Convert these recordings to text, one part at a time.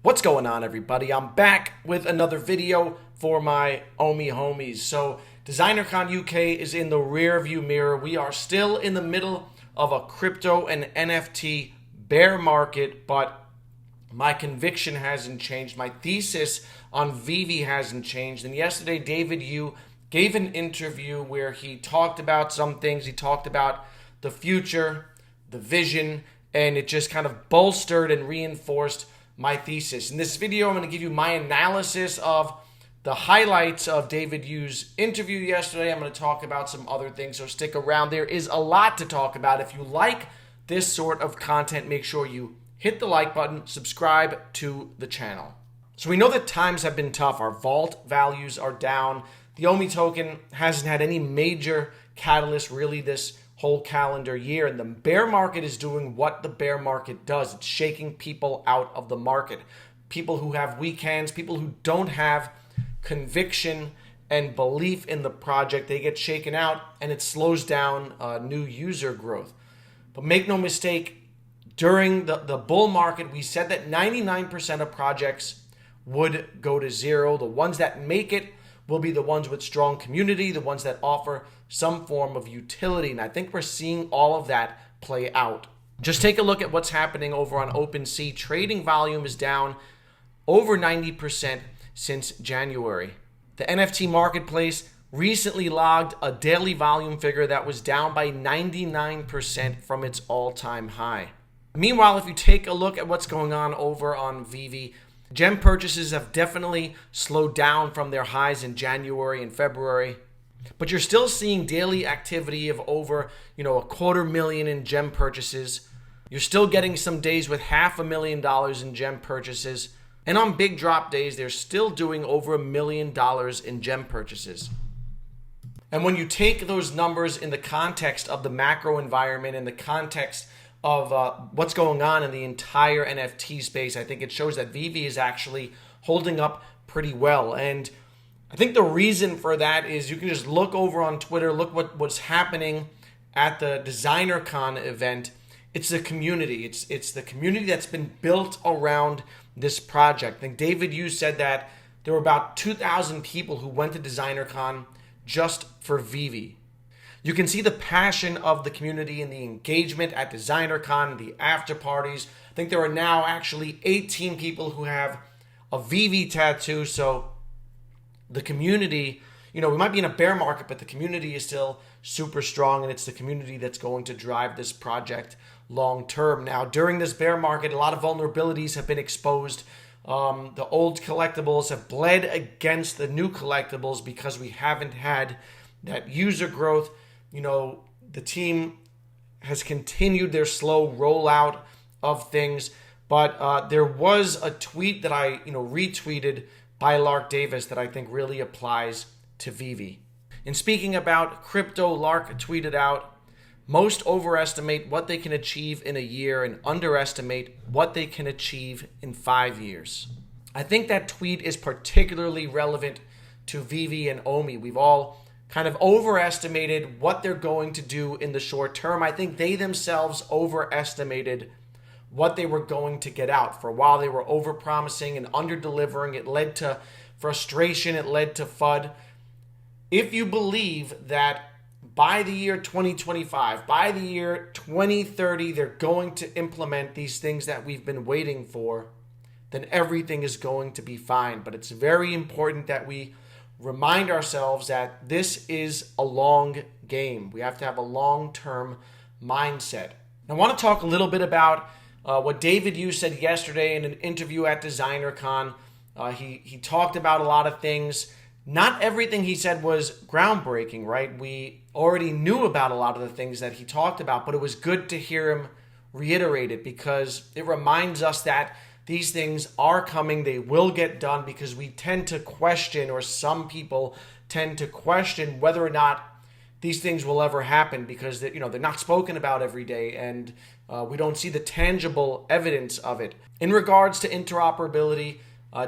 What's going on, everybody? I'm back with another video for my Omi homies. So DesignerCon UK is in the rear view mirror. We are still in the middle of a crypto and NFT bear market, but my conviction hasn't changed. My thesis on Veve hasn't changed. And yesterday, David Yu gave an interview where he talked about some things. He talked about the future, the vision, and it just kind of bolstered and reinforced my thesis. In this video, I'm going to give you my analysis of the highlights of David Yu's interview yesterday. I'm going to talk about some other things, so stick around. There is a lot to talk about. If you like this sort of content, make sure you hit the like button, subscribe to the channel. So we know that times have been tough. Our vault values are down. The Omi token hasn't had any major catalyst really this whole calendar year, and the bear market is doing what the bear market does. It's shaking people out of the market. People who have weak hands, people who don't have conviction and belief in the project, they get shaken out, and it slows down new user growth. But make no mistake, during the bull market, we said that 99% of projects would go to zero. The ones that make it will be the ones with strong community, the ones that offer some form of utility. And I think we're seeing all of that play out. Just take a look at what's happening over on OpenSea. Trading volume is down over 90% since January. The NFT marketplace recently logged a daily volume figure that was down by 99% from its all-time high. Meanwhile, if you take a look at what's going on over on Veve, gem purchases have definitely slowed down from their highs in January and February, but you're still seeing daily activity of over, a $250,000 in gem purchases. You're still getting some days with $500,000 in gem purchases, and on big drop days, they're still doing over $1 million in gem purchases. And when you take those numbers in the context of the macro environment, in the context of what's going on in the entire NFT space, I think it shows that Veve is actually holding up pretty well. And I think the reason for that is you can just look over on Twitter, look what's happening at the DesignerCon event. It's the community. It's the community that's been built around this project. I think David Yu said that there were about 2,000 people who went to DesignerCon just for Veve. You can see the passion of the community and the engagement at DesignerCon, the after parties. I think there are now actually 18 people who have a Veve tattoo. So the community, we might be in a bear market, but the community is still super strong, and it's the community that's going to drive this project long term. Now, during this bear market, a lot of vulnerabilities have been exposed. The old collectibles have bled against the new collectibles because we haven't had that user growth. The team has continued their slow rollout of things, but there was a tweet that I, retweeted by Lark Davis that I think really applies to Veve. In speaking about crypto, Lark tweeted out, "Most overestimate what they can achieve in a year and underestimate what they can achieve in 5 years." I think that tweet is particularly relevant to Veve and Omi. We've all kind of overestimated what they're going to do in the short term. I think they themselves overestimated what they were going to get out. For a while, they were overpromising and under-delivering. It led to frustration. It led to FUD. If you believe that by the year 2025, by the year 2030, they're going to implement these things that we've been waiting for, then everything is going to be fine. But it's very important that we remind ourselves that this is a long game. We have to have a long-term mindset. I want to talk a little bit about what David Yu said yesterday in an interview at DesignerCon. He talked about a lot of things. Not everything he said was groundbreaking, right? We already knew about a lot of the things that he talked about, but it was good to hear him reiterate it because it reminds us that these things are coming. They will get done, because we tend to question, or some people tend to question, whether or not these things will ever happen because they're not spoken about every day, and we don't see the tangible evidence of it. In regards to interoperability,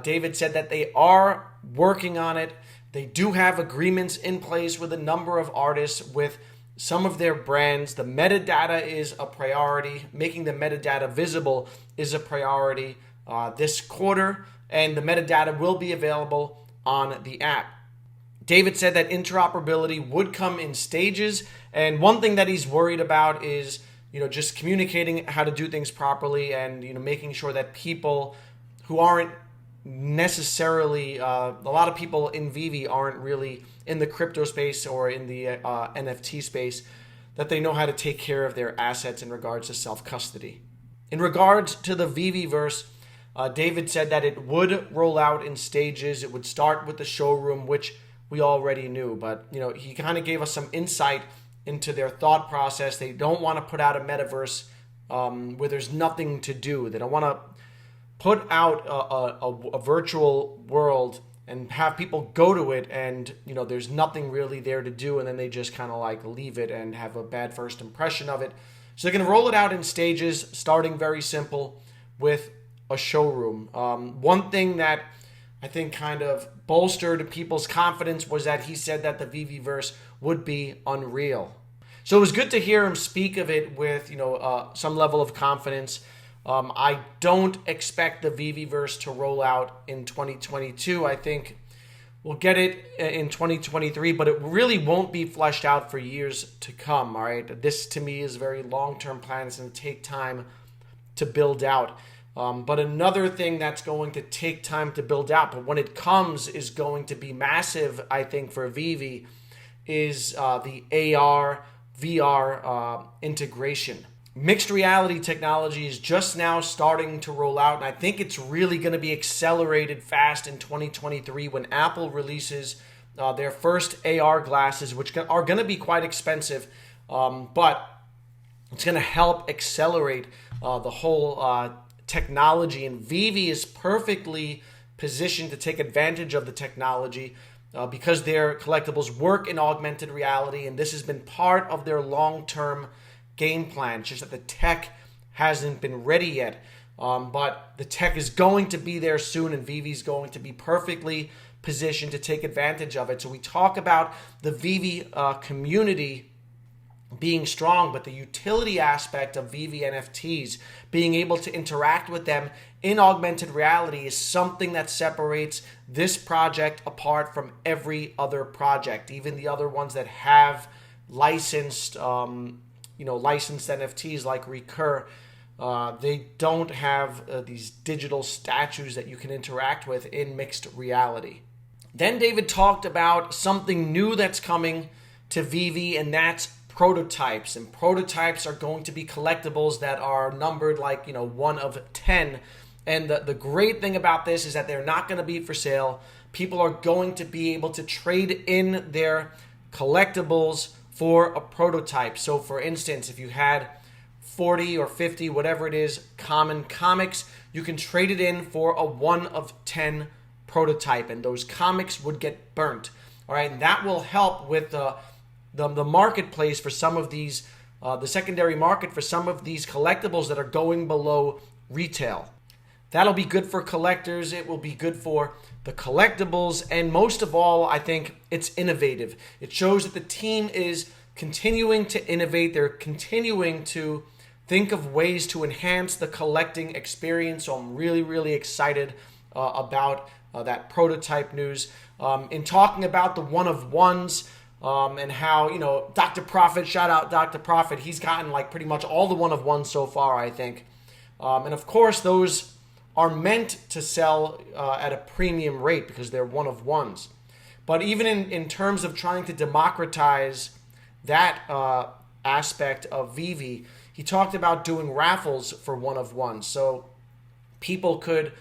David said that they are working on it. They do have agreements in place with a number of artists with some of their brands. The metadata is a priority. Making the metadata visible is a priority. this quarter, and the metadata will be available on the app. David said that interoperability would come in stages, and one thing that he's worried about is just communicating how to do things properly, and making sure that people who aren't necessarily a lot of people in Veve aren't really in the crypto space or in the NFT space, that they know how to take care of their assets in regards to self-custody. In regards to the Veveverse, David said that it would roll out in stages. It would start with the showroom, which we already knew, but he kind of gave us some insight into their thought process. They don't want to put out a metaverse where there's nothing to do. They don't want to put out a virtual world and have people go to it and there's nothing really there to do, and then they just kind of like leave it and have a bad first impression of it. So they're going to roll it out in stages, starting very simple with a showroom. One thing that I think kind of bolstered people's confidence was that he said that the Veveverse would be unreal. So it was good to hear him speak of it with some level of confidence. I don't expect the Veveverse to roll out in 2022. I think we'll get it in 2023, but it really won't be fleshed out for years to come. All right, this to me is a very long-term plan. It's going to take time to build out. But another thing that's going to take time to build out, but when it comes is going to be massive, I think, for Veve, is the AR, VR integration. Mixed reality technology is just now starting to roll out, and I think it's really going to be accelerated fast in 2023 when Apple releases their first AR glasses, which are going to be quite expensive, but it's going to help accelerate the whole technology, and Veve is perfectly positioned to take advantage of the technology because their collectibles work in augmented reality, and this has been part of their long-term game plan. It's just that the tech hasn't been ready yet, but the tech is going to be there soon, and Veve is going to be perfectly positioned to take advantage of it. So we talk about the Veve community being strong, but the utility aspect of Veve Nft'S, being able to interact with them in augmented reality, is something that separates this project apart from every other project, even the other ones that have licensed licensed NFTs like Recur. They don't have these digital statues that you can interact with in mixed reality. Then David talked about something new that's coming to Veve, and that's prototypes. And prototypes are going to be collectibles that are numbered like 1 of 10. And the great thing about this is that they're not going to be for sale. People are going to be able to trade in their collectibles for a prototype. So for instance, if you had 40 or 50, whatever it is, common comics, you can trade it in for a 1 of 10 prototype, and those comics would get burnt. All right, and that will help with the marketplace for some of these, the secondary market for some of these collectibles that are going below retail. That'll be good for collectors. It will be good for the collectibles. And most of all, I think it's innovative. It shows that the team is continuing to innovate. They're continuing to think of ways to enhance the collecting experience. So I'm really, really excited about that prototype news. In talking about the 1 of 1s, and how, Dr. Profit, shout out Dr. Profit, he's gotten like pretty much all the 1 of 1s so far, I think. And of course, those are meant to sell at a premium rate because they're 1 of 1s. But even in terms of trying to democratize that aspect of Veve, he talked about doing raffles for 1 of 1s. So people could,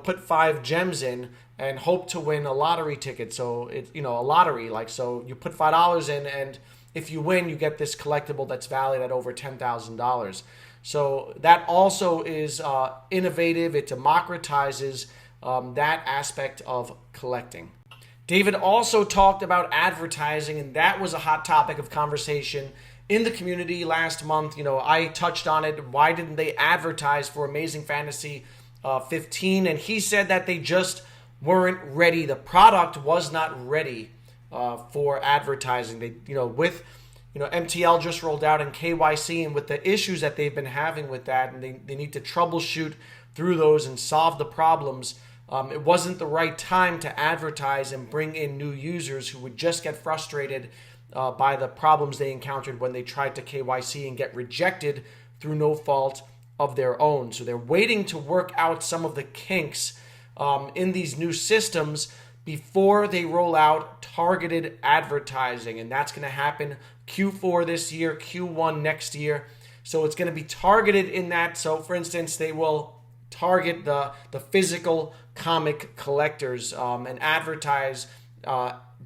put 5 gems in and hope to win a lottery ticket. So it's, a lottery, so you put $5 in, and if you win, you get this collectible that's valued at over $10,000. So that also is innovative. It democratizes that aspect of collecting. David also talked about advertising, and that was a hot topic of conversation in the community last month. I touched on it. Why didn't they advertise for Amazing Fantasy 15? And he said that they just weren't ready. The product was not ready for advertising. They, with MTL just rolled out in KYC, and with the issues that they've been having with that, and they need to troubleshoot through those and solve the problems. It wasn't the right time to advertise and bring in new users who would just get frustrated by the problems they encountered when they tried to KYC and get rejected through no fault of their own. So they're waiting to work out some of the kinks in these new systems before they roll out targeted advertising. And that's going to happen Q4 this year, Q1 next year. So it's going to be targeted in that. So for instance, they will target the physical comic collectors and advertise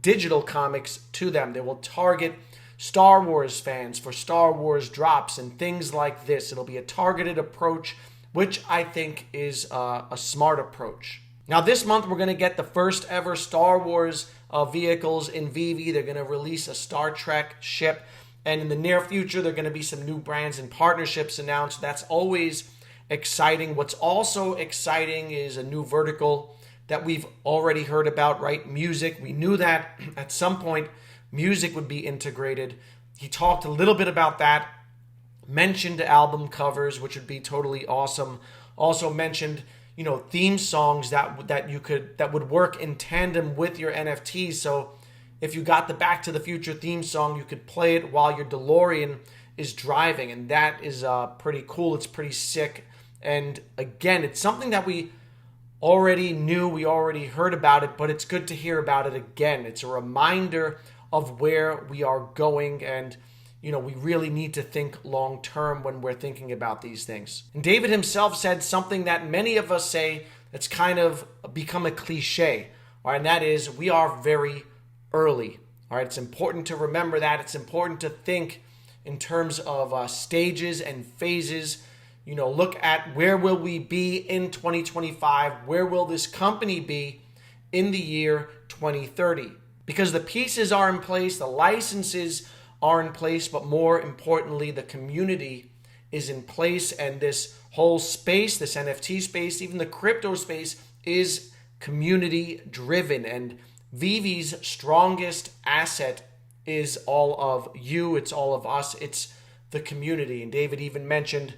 digital comics to them. They will target Star Wars fans for Star Wars drops and things like this. It'll be a targeted approach, which I think is a smart approach. Now this month we're going to get the first ever Star Wars vehicles in Veve. They're going to release a Star Trek ship, and in the near future there are going to be some new brands and partnerships announced. That's always exciting. What's also exciting is a new vertical that we've already heard about, right? Music. We knew that at some point music would be integrated. He talked a little bit about that, mentioned album covers, which would be totally awesome. Also mentioned, theme songs that would work in tandem with your NFTs. So if you got the Back to the Future theme song, you could play it while your DeLorean is driving, and that is pretty cool. It's pretty sick. And again, it's something that we already knew, we already heard about it, but it's good to hear about it again. It's a reminder of where we are going, and we really need to think long term when we're thinking about these things. And David himself said something that many of us say that's kind of become a cliche, all right, and that is we are very early. All right, it's important to remember that. It's important to think in terms of stages and phases. Look at where will we be in 2025? Where will this company be in the year 2030? Because the pieces are in place, the licenses are in place, but more importantly, the community is in place, and this whole space, this NFT space, even the crypto space, is community driven. And Veve's strongest asset is all of you, it's all of us, it's the community. And David even mentioned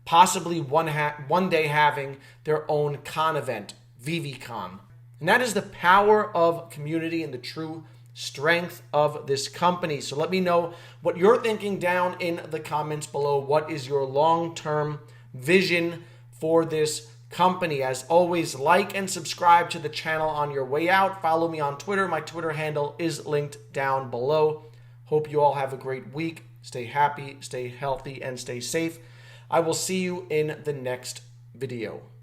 possibly one day having their own con event, VeveCon. And that is the power of community and the true strength of this company. So let me know what you're thinking down in the comments below. What is your long-term vision for this company? As always, like and subscribe to the channel on your way out. Follow me on Twitter. My Twitter handle is linked down below. Hope you all have a great week. Stay happy, stay healthy, and stay safe. I will see you in the next video.